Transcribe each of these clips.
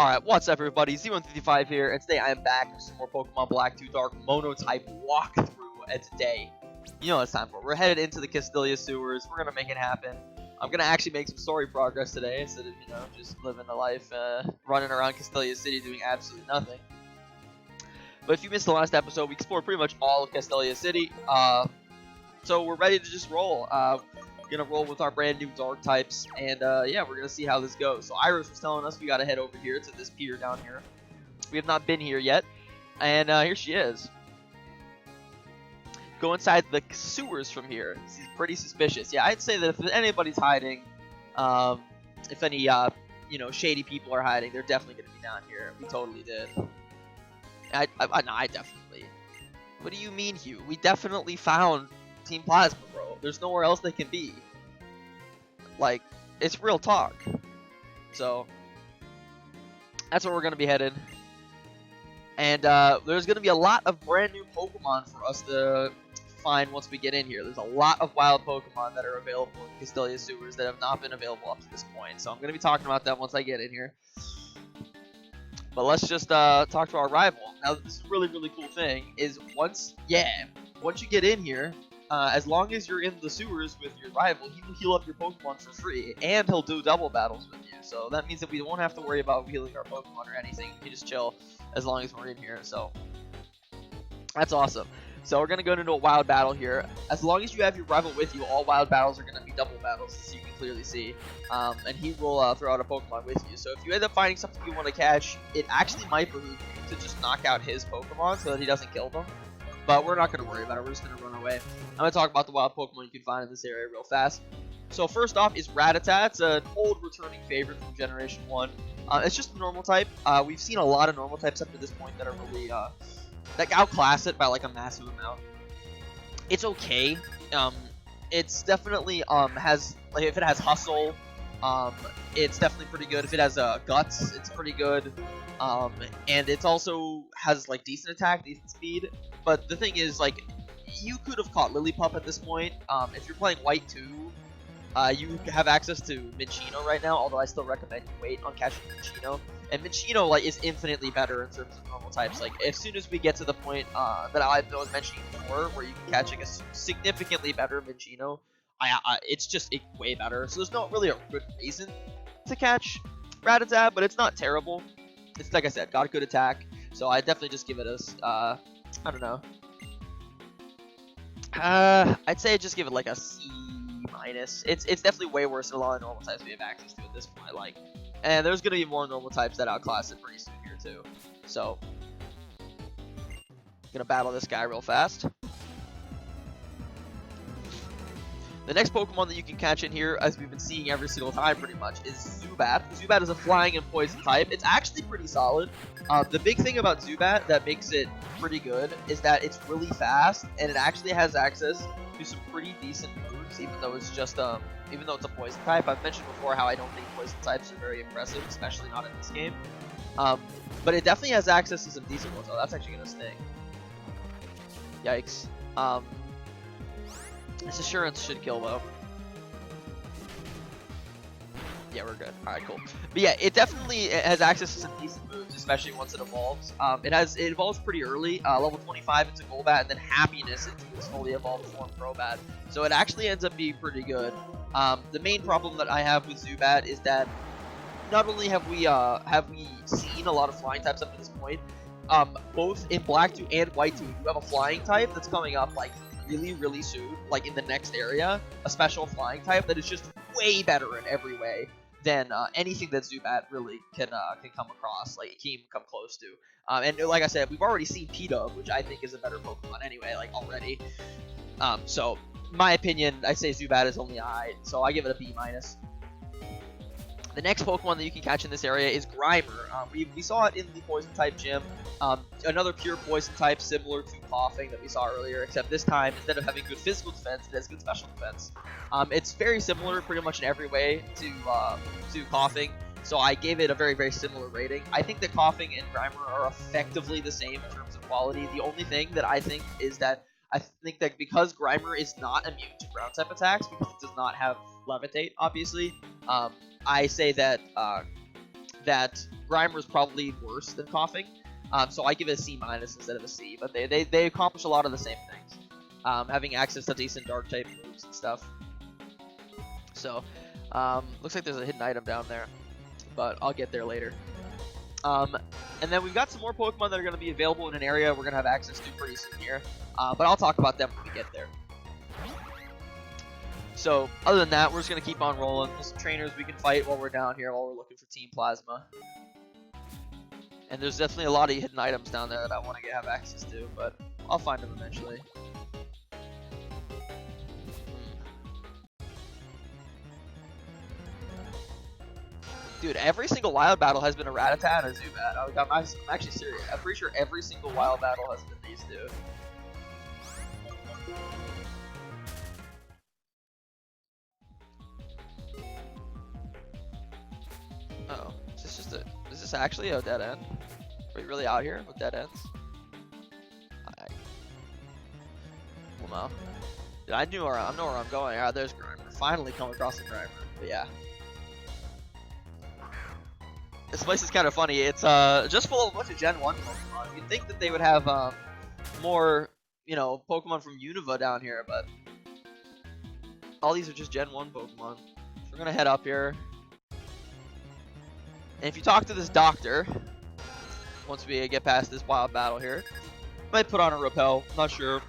Alright, what's up everybody, Z155 here, and today I am back with some more Pokemon Black 2 Dark Monotype walkthrough, and today, you know what it's time for. We're headed into the Castelia Sewers, we're gonna make it happen. I'm gonna actually make some story progress today, instead of, just living the life, running around Castelia City doing absolutely nothing. But if you missed the last episode, we explored pretty much all of Castelia City, so we're ready to just roll. Gonna roll with our brand new dark types, and yeah, we're gonna see how this goes. So Iris was telling us we gotta head over here to this pier down here. We have not been here yet, and here she is. Go inside the sewers from here. She's pretty suspicious. Yeah, I'd say that if anybody's hiding, if any shady people are hiding, they're definitely gonna be down here. We totally did. I definitely. What do you mean, Hugh? We definitely found Team Plasma, bro. There's nowhere else they can be. Like, it's real talk. So, that's where we're going to be headed. And there's going to be a lot of brand new Pokemon for us to find once we get in here. There's a lot of wild Pokemon that are available in Castelia Sewers that have not been available up to this point. So I'm going to be talking about that once I get in here. But let's just talk to our rival. Now, this is a really, really cool thing is once you get in here, as long as you're in the sewers with your rival, he will heal up your Pokemon for free, and he'll do double battles with you. So that means that we won't have to worry about healing our Pokemon or anything. We can just chill as long as we're in here. So that's awesome. So we're gonna go into a wild battle here. As long as you have your rival with you, all wild battles are gonna be double battles, as you can clearly see. And he will throw out a Pokemon with you. So if you end up finding something you want to catch, it actually might behoove you to just knock out his Pokemon so that he doesn't kill them. But we're not going to worry about it. We're just going to run away. I'm going to talk about the wild Pokemon you can find in this area real fast. So first off is Rattata. It's an old returning favorite from Generation 1. It's just a normal type. We've seen a lot of normal types up to this point that are really that outclass it by like a massive amount. It's okay. It's definitely has, like, if it has hustle, it's definitely pretty good. If it has guts, it's pretty good. And it also has like decent attack, decent speed. But the thing is, like, you could have caught Lillipup at this point. If you're playing White 2, you have access to Minccino right now, although I still recommend you wait on catching Minccino. And Minccino, like, is infinitely better in terms of normal types. Like, as soon as we get to the point that I was mentioning before, where you can catch like a significantly better Minccino, it's just way better. So there's not really a good reason to catch Rattata, but it's not terrible. It's, like I said, got a good attack, so I definitely just give it a, I don't know. I'd say just give it like a C-. It's definitely way worse than a lot of normal types we have access to at this point. Like, and there's gonna be more normal types that outclass it pretty soon here too. So, gonna battle this guy real fast. The next Pokemon that you can catch in here, as we've been seeing every single time pretty much, is Zubat. Zubat is a flying and poison type. It's actually pretty solid. The big thing about Zubat that makes it pretty good is that it's really fast, and it actually has access to some pretty decent moves, even though it's just even though it's a poison type. I've mentioned before how I don't think poison types are very impressive, especially not in this game. But it definitely has access to some decent ones. Oh, that's actually gonna sting. Yikes. This assurance should kill though. Yeah, we're good. Alright, cool. But yeah, it definitely has access to some decent moves, especially once it evolves. It evolves pretty early, level 25 into Golbat, and then Happiness into its fully evolved form Crobat. So it actually ends up being pretty good. The main problem that I have with Zubat is that not only have we seen a lot of flying types up to this point, both in Black 2 and White 2, you have a flying type that's coming up like really soon, like in the next area, a special flying type that is just way better in every way than anything that Zubat really can come across, like it can even come close to. And like I said, we've already seen P-Dub, which I think is a better Pokemon anyway, like already. So in my opinion, I say Zubat is only I, so I give it a B-. The next Pokemon that you can catch in this area is Grimer. We saw it in the Poison type gym. Another pure Poison type similar to Coughing that we saw earlier, except this time, instead of having good physical defense, it has good special defense. It's very similar pretty much in every way to Coughing, so I gave it a very similar rating. I think that Coughing and Grimer are effectively the same in terms of quality. The only thing that I think is that I think that because Grimer is not immune to ground type attacks, because it does not have Levitate, obviously, I say that that Grimer's probably worse than Coughing. So I give it a C- instead of a C, but they accomplish a lot of the same things. Having access to decent dark type moves and stuff. So, looks like there's a hidden item down there, but I'll get there later. And then we've got some more Pokemon that are going to be available in an area we're going to have access to pretty soon here, but I'll talk about them when we get there. So, other than that, we're just going to keep on rolling. There's some trainers we can fight while we're down here, while we're looking for Team Plasma. And there's definitely a lot of hidden items down there that I want to have access to, but I'll find them eventually. Dude, every single wild battle has been a Rattata and a Zubat. I'm actually serious. I'm pretty sure every single wild battle has been these two. Uh-oh. Is this actually a dead end? Are we really out here with dead ends? Well, no. Dude, I know where I'm going. Ah, there's Grimer. Finally come across the Grimer. But yeah. This place is kind of funny. It's just full of a bunch of Gen 1 Pokemon. You'd think that they would have more, you know, Pokemon from Unova down here, but all these are just Gen 1 Pokemon. So we're gonna head up here. And if you talk to this doctor, once we get past this wild battle here, might put on a Repel. Not sure.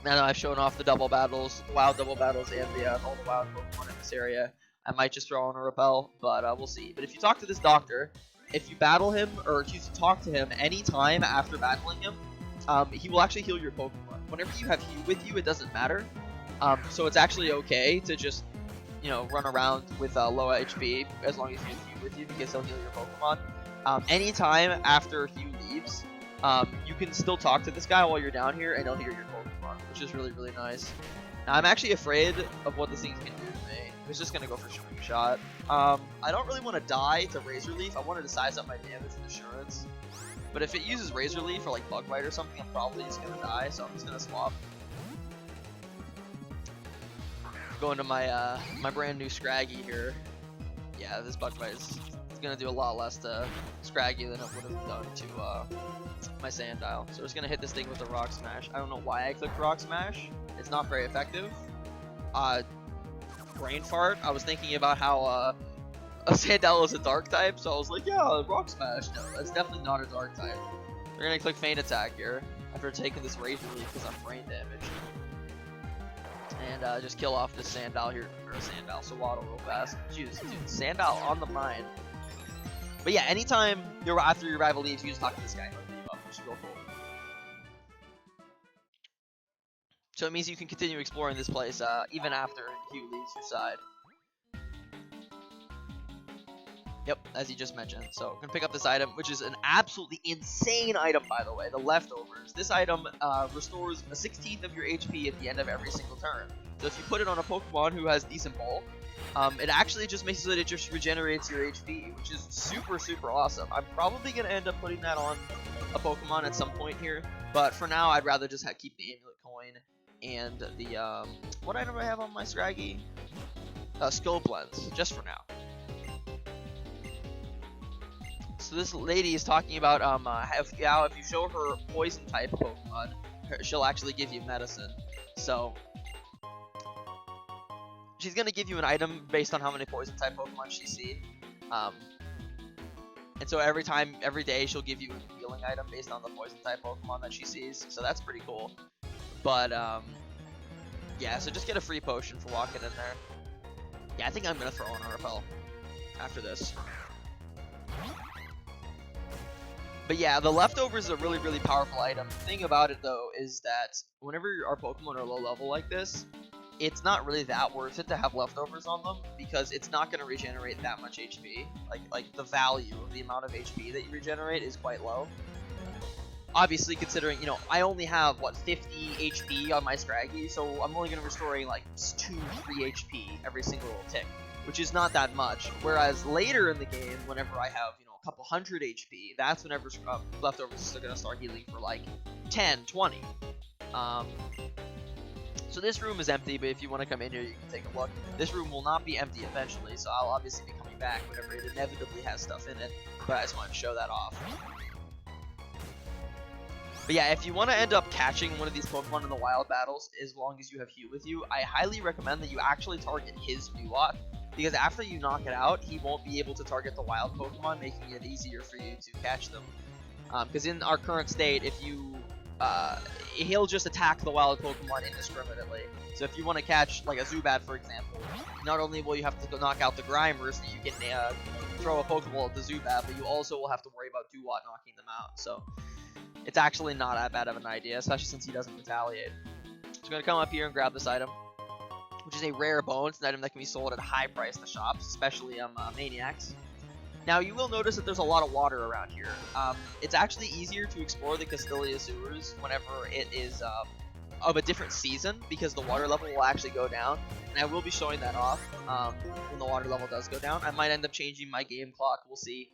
Now that I've shown off the double battles, the wild double battles, and all the wild Pokemon in this area, I might just throw on a Repel, but we'll see. But if you talk to this doctor, if you battle him, or if you talk to him anytime after battling him, he will actually heal your Pokemon. Whenever you have Hue with you, it doesn't matter. So it's actually okay to just, you know, run around with low HP as long as you have Hue with you, because he'll heal your Pokemon. Anytime after Hue leaves, you can still talk to this guy while you're down here, and he'll heal your Pokemon, which is really, really nice. Now, I'm actually afraid of what this thing's gonna do to me. It's just gonna go for Swing Shot. I don't really want to die to Razor Leaf. I wanted to size up my damage and Assurance. But if it uses Razor Leaf or like Bug Bite or something, I'm probably just gonna die, so I'm just gonna swap. Going to my my brand new Scraggy here. Yeah, this Bug Bite is gonna do a lot less to Scraggy than it would have done to my Sandile. So we're just gonna hit this thing with a Rock Smash. I don't know why I clicked Rock Smash. It's not very effective. Brain fart. I was thinking about how a Sandile is a dark type, so I was like, yeah, Rock Smash. No, that's definitely not a dark type. We're gonna click Feint Attack here after taking this Razor Leaf because I'm brain damaged. And just kill off this Sandile here, or Sandile Sawaddle real fast. Jeez, dude, Sandile on the mind. But yeah, anytime after your rival leaves, you just talk to this guy. You should go full. So it means you can continue exploring this place even after Hugh leaves your side. Yep, as you just mentioned. So I'm gonna pick up this item, which is an absolutely insane item, by the way. The Leftovers. This item restores a 16th of your HP at the end of every single turn. So if you put it on a Pokemon who has decent bulk, it actually just makes it so that it just regenerates your HP, which is super, super awesome. I'm probably gonna end up putting that on a Pokemon at some point here, but for now, I'd rather just keep the Amulet Coin and the what item do I have on my Scraggy? Scope Lens, just for now. So this lady is talking about if you show her poison type Pokemon, she'll actually give you medicine. So she's gonna give you an item based on how many poison type Pokemon she's seen. And so every day she'll give you a healing item based on the poison type Pokemon that she sees. So that's pretty cool. But yeah, so just get a free potion for walking in there. Yeah, I think I'm gonna throw on a Repel after this. But yeah, the Leftovers is a really, really powerful item. The thing about it though is that whenever our Pokemon are low level like this, it's not really that worth it to have Leftovers on them, because it's not going to regenerate that much HP. Like the value of the amount of HP that you regenerate is quite low. Obviously, considering, you know, I only have, what, 50 HP on my Scraggy, so I'm only going to be restoring like 2-3 HP every single tick, which is not that much. Whereas later in the game, whenever I have, you know, a couple hundred HP, that's whenever Leftovers are going to start healing for like 10, 20. So this room is empty, but if you want to come in here, you can take a look. This room will not be empty eventually, so I'll obviously be coming back whenever it inevitably has stuff in it. But I just wanted to show that off. But yeah, if you want to end up catching one of these Pokemon in the wild battles, as long as you have Hugh with you, I highly recommend that you actually target his Duat, because after you knock it out, he won't be able to target the wild Pokemon, making it easier for you to catch them. Because in our current state, if you he'll just attack the wild Pokemon indiscriminately. So if you want to catch like a Zubat, for example, not only will you have to knock out the Grimer so you can throw a Pokeball at the Zubat, but you also will have to worry about Duat knocking them out. So it's actually not that bad of an idea, especially since he doesn't retaliate. So I'm going to come up here and grab this item, which is a rare bone. It's an item that can be sold at a high price in the shops, especially Maniacs. Now, you will notice that there's a lot of water around here. It's actually easier to explore the Castelia Sewers whenever it is of a different season, because the water level will actually go down. And I will be showing that off when the water level does go down. I might end up changing my game clock, we'll see,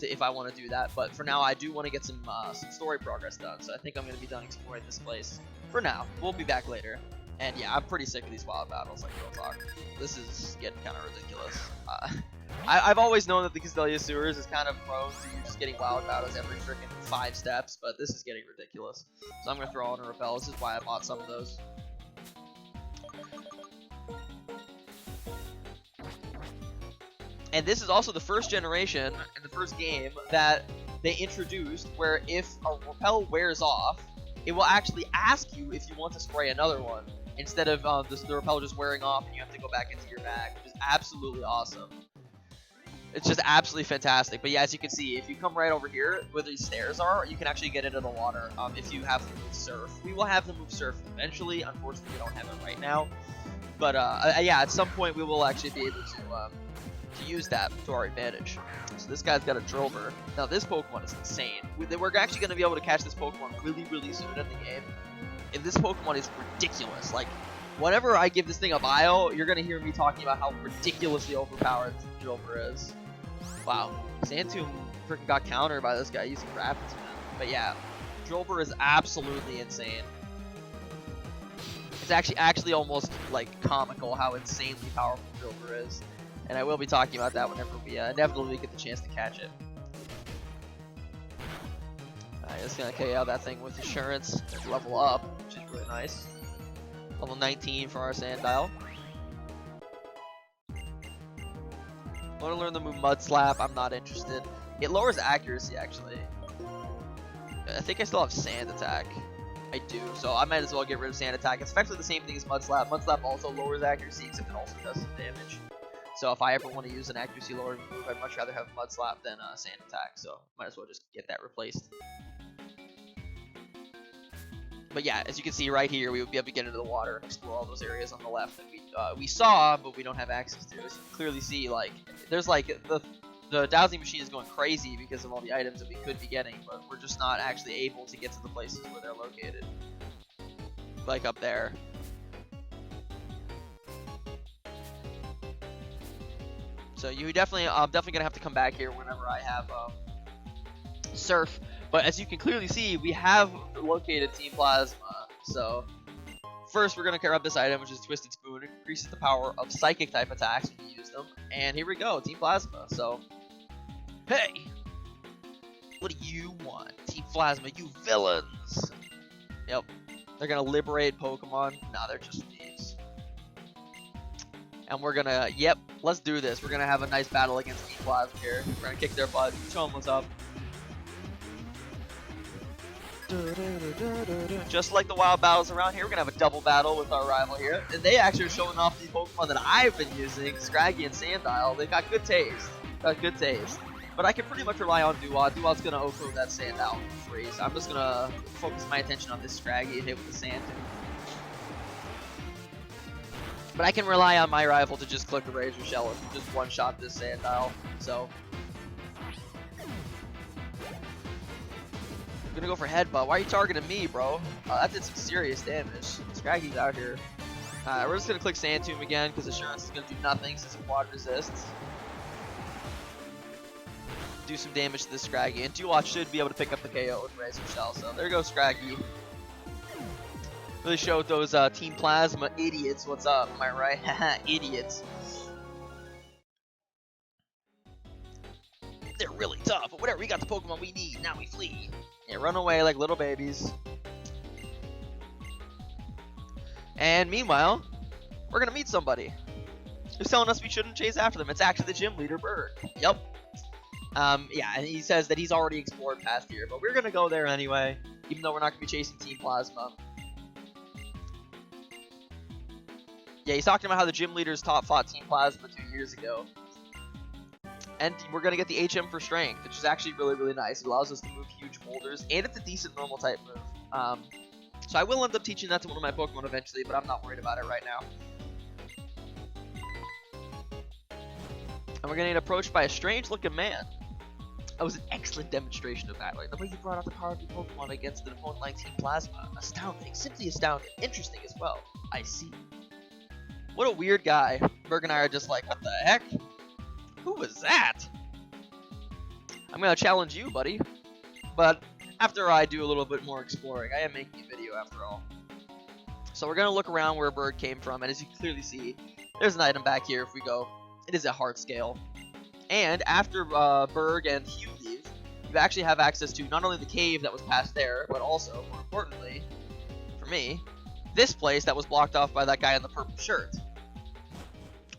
if I want to do that. But for now, I do want to get some story progress done, so I think I'm going to be done exploring this place for now. We'll be back later. And yeah, I'm pretty sick of these wild battles, like real talk. This is getting kind of ridiculous. I've always known that the Castelia Sewers is kind of prone to you just getting wild battles every freaking 5 steps, but this is getting ridiculous. So I'm going to throw on a Repel. This is why I bought some of those. And this is also the first generation and the first game that they introduced where if a Repel wears off, it will actually ask you if you want to spray another one, instead of the Repel just wearing off and you have to go back into your bag, which is absolutely awesome. It's just absolutely fantastic. But yeah, as you can see, if you come right over here where these stairs are, you can actually get into the water if you have the move Surf. We will have the move Surf eventually. Unfortunately, we don't have it right now. But yeah, at some point we will actually be able to use that to our advantage. So this guy's got a Drillbur. Now this Pokemon is insane. We're actually going to be able to catch this Pokemon really, really soon in the game. And this Pokemon is ridiculous. Like, whenever I give this thing a bio, you're going to hear me talking about how ridiculously overpowered this Drillbur is. Wow, Sandtomb freaking got countered by this guy using Rapids, man. But yeah, Drillbur is absolutely insane. It's actually almost like comical how insanely powerful Drillbur is. And I will be talking about that whenever we inevitably get the chance to catch it. Alright, just gonna KO that thing with Assurance and level up, which is really nice. Level 19 for our Sandile. I want to learn the move Mud Slap. I'm not interested. It lowers accuracy, actually. I think I still have Sand Attack. I do, so I might as well get rid of Sand Attack. It's effectively the same thing as Mud Slap. Mud Slap also lowers accuracy, except it also does some damage. So if I ever want to use an accuracy lowering move, I'd much rather have Mud Slap than Sand Attack. So might as well just get that replaced. But yeah, as you can see right here, we would be able to get into the water and explore all those areas on the left that we saw, but we don't have access to. As you can clearly see, like, there's like the dowsing machine is going crazy because of all the items that we could be getting, but we're just not actually able to get to the places where they're located. Like up there. So I'm definitely gonna have to come back here whenever I have Surf. But as you can clearly see, we have located Team Plasma. So first we're going to grab this item, which is Twisted Spoon. It increases the power of Psychic type attacks when you use them. And here we go, Team Plasma. So, hey! What do you want? Team Plasma, you villains! Yep. They're going to liberate Pokemon. Nah, they're just thieves. And we're going to, yep, let's do this. We're going to have a nice battle against Team Plasma here. We're going to kick their butt, show them what's up. Just like the wild battles around here, we're gonna have a double battle with our rival here. And they actually are showing off the Pokemon that I've been using, Scraggy and Sandile. They've got good taste. But I can pretty much rely on Duat. Duat's gonna OHKO that Sandile for free. So I'm just gonna focus my attention on this Scraggy and hit with the Sandtomb. But I can rely on my rival to just click the Razor Shell and just one-shot this Sandile. So I'm gonna go for Headbutt. Why are you targeting me, bro? That did some serious damage. Scraggy's out here. We're just gonna click Sandtomb again because Assurance is gonna do nothing since it quad resists. Do some damage to this Scraggy, and Duat should be able to pick up the KO with Razor Shell. So there goes Scraggy. Really showed those Team Plasma idiots what's up. Am I right? Idiots. really tough, but whatever, we got the Pokemon we need, now we flee. Yeah, run away like little babies. And meanwhile, we're gonna meet somebody who's telling us we shouldn't chase after them. It's actually the gym leader, Berg. Yep. Yeah, and he says that he's already explored past here, but we're gonna go there anyway, even though we're not gonna be chasing Team Plasma. Yeah, he's talking about how the gym leaders fought Team Plasma 2 years ago. And we're going to get the HM for Strength, which is actually really, really nice. It allows us to move huge boulders, and it's a decent normal type move. So I will end up teaching that to one of my Pokemon eventually, but I'm not worried about it right now. And we're going to get approached by a strange-looking man. That was an excellent demonstration of that. Like, the way you brought out the power of your Pokemon against an opponent like Team Plasma. Astounding. Simply astounding. Interesting as well. I see. What a weird guy. Berg and I are just like, what the heck? Who was that? I'm gonna challenge you, buddy. But after I do a little bit more exploring, I am making a video after all. So we're gonna look around where Berg came from, and as you can clearly see, there's an item back here if we go. It is a heart scale. And after Berg and Hugh leave, you actually have access to not only the cave that was past there, but also, more importantly, for me, this place that was blocked off by that guy in the purple shirt.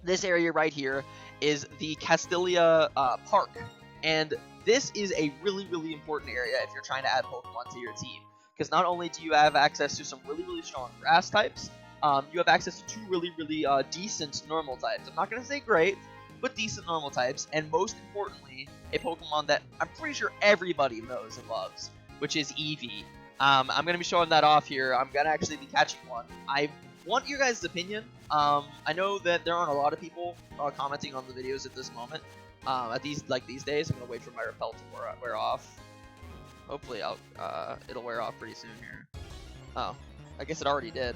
This area right here is the Castelia Park, and this is a really, really important area if you're trying to add Pokemon to your team, because not only do you have access to some really, really strong grass types, you have access to 2 really, really decent normal types. I'm not going to say great, but decent normal types, and most importantly, a Pokemon that I'm pretty sure everybody knows and loves, which is Eevee. I'm going to be showing that off here. I'm going to actually be catching one. I want your guys' opinion. I know that there aren't a lot of people commenting on the videos at this moment. At these days, I'm going to wait for my repel to wear off. Hopefully it'll wear off pretty soon here. Oh, I guess it already did.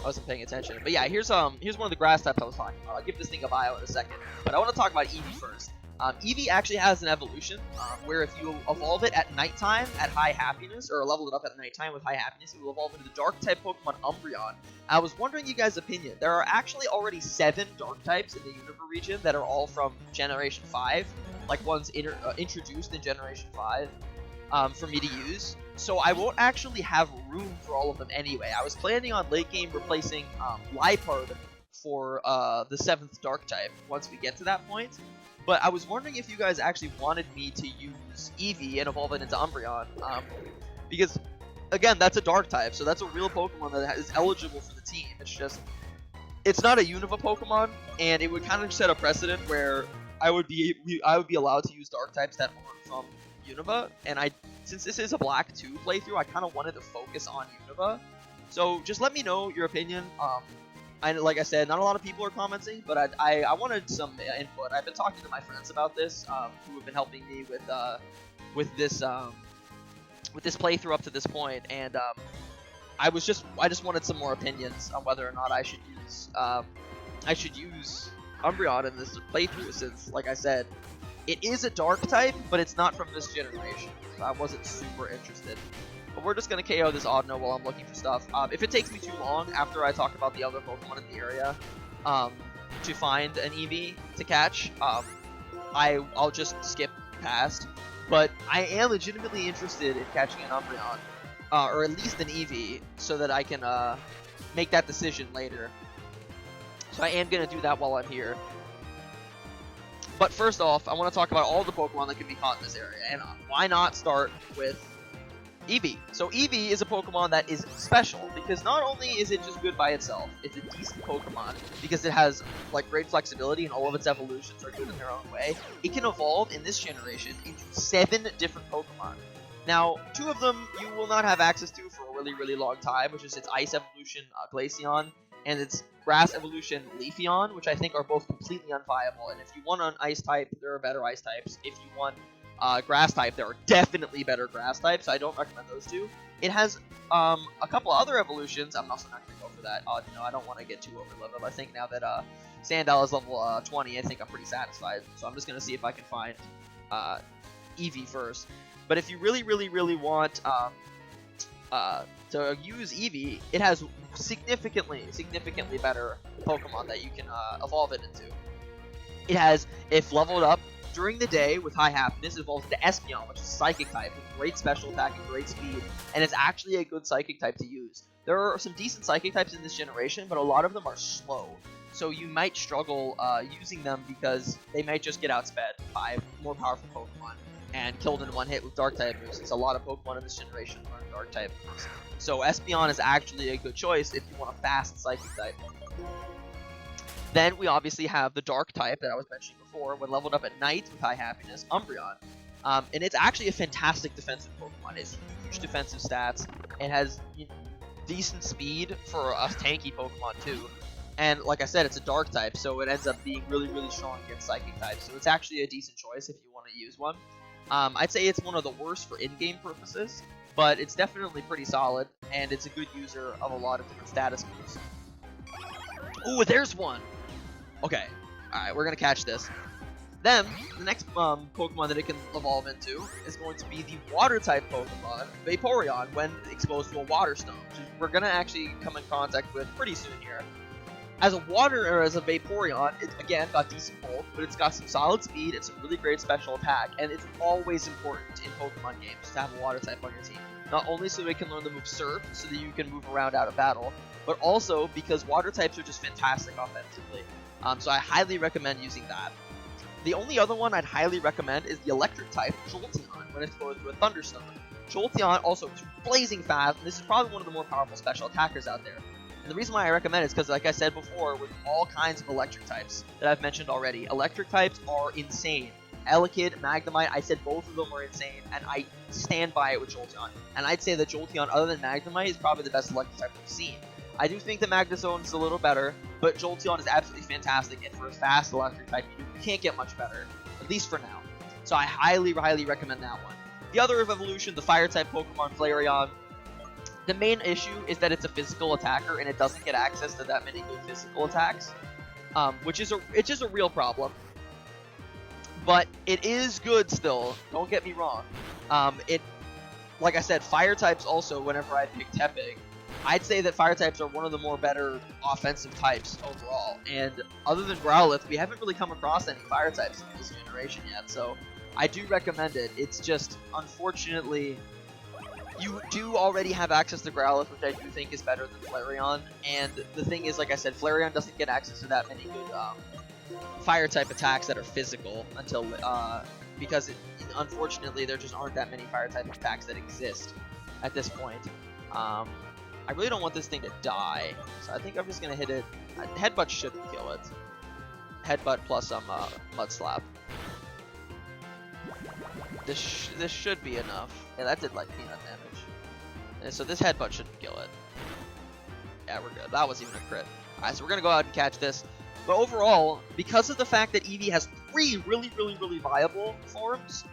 I wasn't paying attention. But yeah, here's one of the grass types I was talking about. I'll give this thing a bio in a second. But I want to talk about Eevee first. Eevee actually has an evolution where if you evolve it at nighttime at high happiness, or level it up at nighttime with high happiness, it will evolve into the dark type Pokemon Umbreon. I was wondering you guys' opinion. There are actually already 7 dark types in the Unova region that are all from Generation 5, like ones introduced in Generation 5 for me to use. So I won't actually have room for all of them anyway. I was planning on late game replacing Liepard for the 7th dark type once we get to that point. But I was wondering if you guys actually wanted me to use Eevee and evolve it into Umbreon. Because, again, that's a dark type, so that's a real Pokemon that is eligible for the team. It's just, it's not a Unova Pokemon, and it would kind of set a precedent where I would be allowed to use dark types that aren't from Unova. And since this is a Black 2 playthrough, I kind of wanted to focus on Unova. So just let me know your opinion. Like I said, not a lot of people are commenting, but I wanted some input. I've been talking to my friends about this, who have been helping me with this playthrough up to this point, and I just wanted some more opinions on whether or not I should use Umbreon in this playthrough, since, like I said, it is a dark type, but it's not from this generation, so I wasn't super interested. But we're just going to KO this Audino while I'm looking for stuff. If it takes me too long after I talk about the other Pokemon in the area to find an Eevee to catch, I'll just skip past. But I am legitimately interested in catching an Umbreon, or at least an Eevee, so that I can make that decision later. So I am going to do that while I'm here. But first off, I want to talk about all the Pokemon that can be caught in this area, and why not start with Eevee. So Eevee is a Pokemon that is special, because not only is it just good by itself, it's a decent Pokemon, because it has like great flexibility and all of its evolutions are good in their own way. It can evolve in this generation into 7 different Pokemon. Now, 2 of them you will not have access to for a really, really long time, which is its Ice evolution, Glaceon, and its Grass evolution, Leafeon, which I think are both completely unviable. And if you want an Ice type, there are better Ice types. If you want Grass type, there are definitely better Grass types, so I don't recommend those 2. It has a couple other evolutions. I'm also not going to go for that. I don't want to get too over-leveled. I think now that Sandal is level 20, I think I'm pretty satisfied. So I'm just going to see if I can find Eevee first. But if you really, really, really want to use Eevee, it has significantly better Pokemon that you can evolve it into. It has, if leveled up, during the day with high happiness, it evolves into Espeon, which is Psychic type, with great special attack and great speed, and it's actually a good Psychic type to use. There are some decent Psychic types in this generation, but a lot of them are slow, so you might struggle using them because they might just get outsped by more powerful Pokemon and killed in one hit with Dark type moves, since a lot of Pokemon in this generation learn Dark type moves. So Espeon is actually a good choice if you want a fast Psychic type. Then we obviously have the Dark type that I was mentioning before, when leveled up at night with high happiness, Umbreon. And it's actually a fantastic defensive Pokemon. It's huge defensive stats. It has decent speed for a tanky Pokemon too. And like I said, it's a Dark type, so it ends up being really, really strong against Psychic types. So it's actually a decent choice if you want to use one. I'd say it's one of the worst for in-game purposes, but it's definitely pretty solid, and it's a good user of a lot of different status moves. Ooh, there's one! Okay, alright, we're gonna catch this. Then, the next Pokemon that it can evolve into is going to be the Water-type Pokemon, Vaporeon, when exposed to a Water Stone, which we're gonna actually come in contact with pretty soon here. As a Vaporeon, it again got decent bulk, but it's got some solid speed and some really great special attack, and it's always important in Pokemon games to have a Water type on your team. Not only so it can learn the move Surf, so that you can move around out of battle, but also because Water types are just fantastic offensively. So I highly recommend using that. The only other one I'd highly recommend is the Electric type, Jolteon, when it's exposed to a Thunderstone. Jolteon also is blazing fast, and this is probably one of the more powerful special attackers out there. And the reason why I recommend it is because, like I said before, with all kinds of electric types that I've mentioned already, electric types are insane. Elekid, Magnemite, I said both of them are insane, and I stand by it with Jolteon. And I'd say that Jolteon, other than Magnemite, is probably the best electric type we've seen. I do think that Magnezone is a little better, but Jolteon is absolutely fantastic, and for a fast electric type, you can't get much better, at least for now. So I highly, highly recommend that one. The other evolution, the Fire-type Pokemon Flareon. The main issue is that it's a physical attacker and it doesn't get access to that many good physical attacks, which is a real problem. But it is good still. Don't get me wrong. Like I said, fire types also. Whenever I pick Tepig, I'd say that fire types are one of the more better offensive types overall. And other than Growlithe, we haven't really come across any fire types in this generation yet. So I do recommend it. It's just unfortunately, you do already have access to Growlithe, which I do think is better than Flareon, and the thing is, like I said, Flareon doesn't get access to that many good fire-type attacks that are physical until, because unfortunately there just aren't that many fire-type attacks that exist at this point. I really don't want this thing to die, so I think I'm just going to hit it. Headbutt shouldn't kill it. Headbutt plus some Mud Slap. This should be enough. Yeah, that did like peanut damage. And so this headbutt shouldn't kill it. Yeah, we're good. That was even a crit. Alright, so we're gonna go out and catch this. But overall, because of the fact that Eevee has 3 really, really, really viable forms,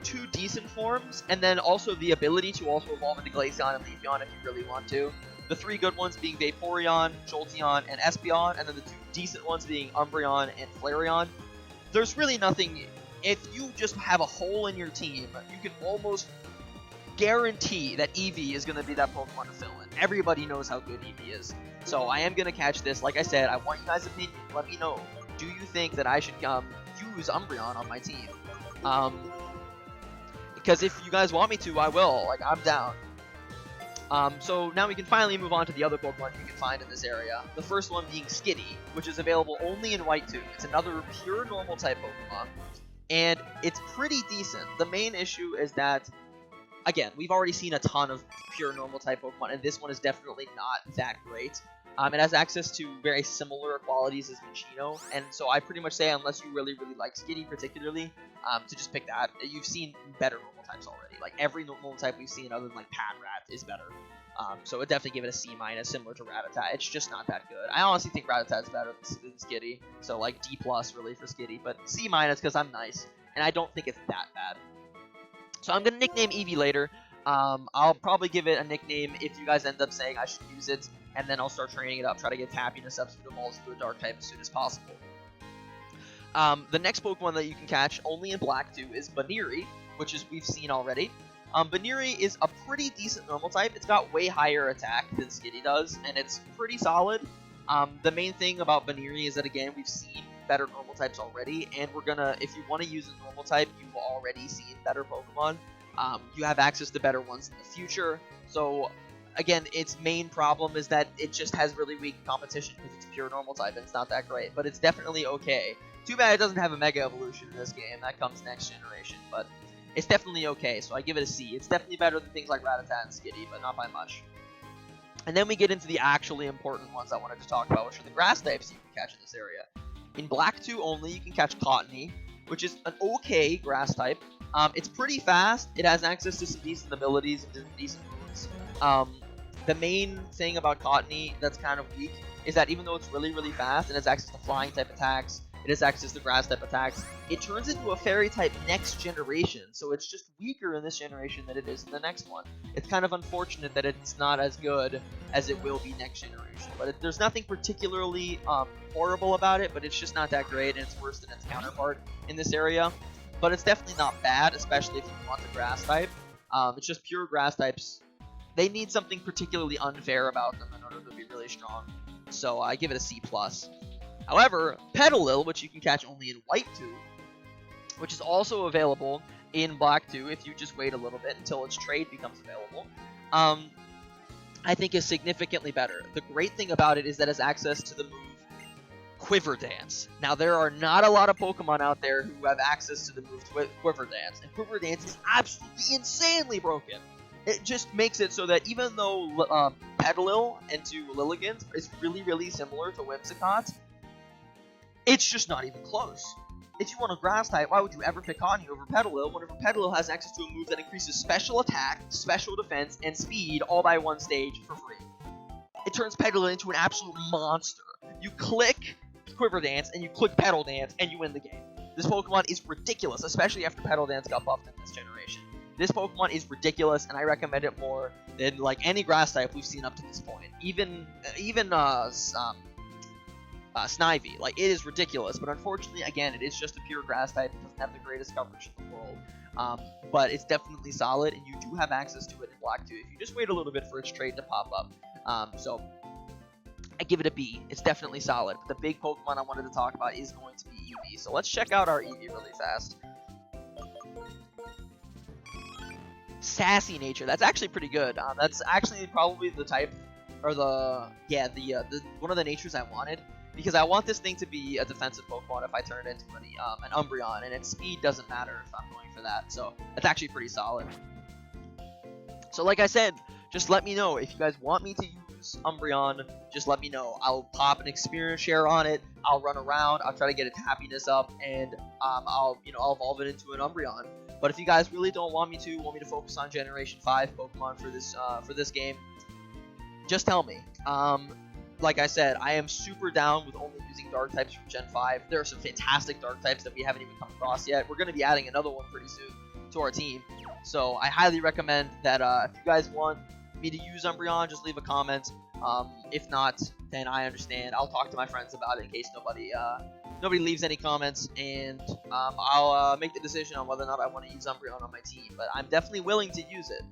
2 decent forms, and then also the ability to also evolve into Glaceon and Leafeon if you really want to. The 3 good ones being Vaporeon, Jolteon, and Espeon, and then the 2 decent ones being Umbreon and Flareon. There's really nothing. If you just have a hole in your team, you can almost guarantee that Eevee is going to be that Pokemon to fill in. Everybody knows how good Eevee is. So I am going to catch this. Like I said, I want you guys' opinion. Let me know. Do you think that I should use Umbreon on my team? Because if you guys want me to, I will. Like, I'm down. So now we can finally move on to the other Pokemon you can find in this area. The first one being Skitty, which is available only in White 2. It's another pure normal type Pokemon. And it's pretty decent. The main issue is that, again, we've already seen a ton of pure normal type Pokemon, and this one is definitely not that great. It has access to very similar qualities as Machino, and so I pretty much say, unless you really, really like Skitty particularly, to just pick that. You've seen better normal types already. Like, every normal type we've seen other than, like, Patrat is better. So I'd definitely give it a C-, similar to Rattata. It's just not that good. I honestly think Rattata is better than Skitty, so, like, D+ really for Skitty, but C- because I'm nice, and I don't think it's that bad. So I'm going to nickname Eevee later. I'll probably give it a nickname if you guys end up saying I should use it, and then I'll start training it up, try to get happiness up so it evolves into a dark type as soon as possible. The next Pokemon that you can catch only in Black 2 is Buneary, which is we've seen already. Buneary is a pretty decent normal type. It's got way higher attack than Skitty does, and it's pretty solid. The main thing about Buneary is that, again, we've seen better normal types already, and we're gonna, if you want to use a normal type, you've already seen better Pokemon. You have access to better ones in the future. So again, its main problem is that it just has really weak competition because it's a pure normal type and it's not that great, but it's definitely okay. Too bad it doesn't have a Mega Evolution in this game. That comes next generation, but it's definitely okay, so I give it a C. It's definitely better than things like Rattata and Skitty, but not by much. And then we get into the actually important ones I wanted to talk about, which are the grass types you can catch in this area. In Black 2 only, you can catch Cottonee, which is an okay grass type. It's pretty fast. It has access to some decent abilities and some decent moves. The main thing about Cottonee that's kind of weak is that even though it's really, really fast and has access to flying type attacks, it has access to grass type attacks, it turns into a fairy type next generation, so it's just weaker in this generation than it is in the next one. It's kind of unfortunate that it's not as good as it will be next generation, but there's nothing particularly horrible about it, but it's just not that great, and it's worse than its counterpart in this area. But it's definitely not bad, especially if you want the grass type. It's just pure grass types. They need something particularly unfair about them in order to be really strong, so I give it a C+. However, Petilil, which you can catch only in White 2, which is also available in Black 2 if you just wait a little bit until its trade becomes available, I think is significantly better. The great thing about it is that it has access to the move Quiver Dance. Now, there are not a lot of Pokemon out there who have access to the move Quiver Dance, and Quiver Dance is absolutely insanely broken. It just makes it so that even though Petilil into Lilligant is really, really similar to Whimsicott, it's just not even close. If you want a grass type, why would you ever pick Cottonee over Petilil whenever Petilil has access to a move that increases special attack, special defense, and speed all by one stage for free? It turns Petilil into an absolute monster. You click Quiver Dance and you click Petal Dance and you win the game. This Pokemon is ridiculous, especially after Petal Dance got buffed in this generation. This Pokemon is ridiculous, and I recommend it more than like any grass type we've seen up to this point. Even Snivy. Like, it is ridiculous, but unfortunately, again, it is just a pure grass type. It doesn't have the greatest coverage in the world, but it's definitely solid, and you do have access to it in Black 2 if you just wait a little bit for its trade to pop up. So I give it a B. It's definitely solid, but the big Pokemon I wanted to talk about is going to be Eevee. So let's check out our Eevee really fast. Sassy nature. That's actually pretty good. That's actually probably the type, or the one of the natures I wanted. Because I want this thing to be a defensive Pokemon if I turn it into an Umbreon, and its speed doesn't matter if I'm going for that, so that's actually pretty solid. So like I said, just let me know if you guys want me to use Umbreon, just let me know. I'll pop an experience share on it, I'll run around, I'll try to get its happiness up, and I'll evolve it into an Umbreon. But if you guys really don't want me to focus on Generation 5 Pokemon for this game, just tell me. Like I said, I am super down with only using Dark types from Gen 5. There are some fantastic Dark types that we haven't even come across yet. We're going to be adding another one pretty soon to our team. So I highly recommend that if you guys want me to use Umbreon, just leave a comment. If not, then I understand. I'll talk to my friends about it in case nobody leaves any comments, and I'll make the decision on whether or not I want to use Umbreon on my team. But I'm definitely willing to use it.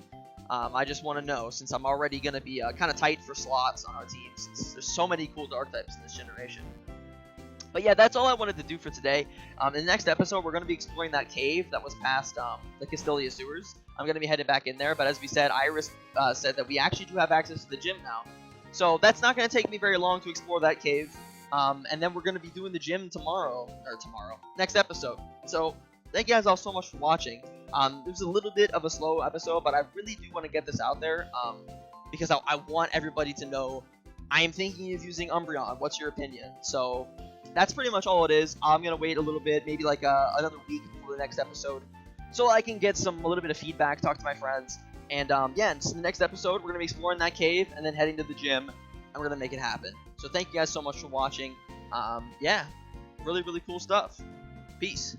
I just want to know, since I'm already going to be kind of tight for slots on our team, since there's so many cool Dark types in this generation. But yeah, that's all I wanted to do for today. In the next episode, we're going to be exploring that cave that was past the Castelia Sewers. I'm going to be headed back in there, but as we said, Iris said that we actually do have access to the gym now. So that's not going to take me very long to explore that cave. And then we're going to be doing the gym next episode. So thank you guys all so much for watching. It was a little bit of a slow episode, but I really do want to get this out there because I want everybody to know I am thinking of using Umbreon. What's your opinion? So that's pretty much all it is. I'm going to wait a little bit, maybe like another week before the next episode, so I can get a little bit of feedback, talk to my friends. And yeah, in the next episode, we're going to be exploring that cave and then heading to the gym, and we're going to make it happen. So thank you guys so much for watching. Yeah, really, really cool stuff. Peace.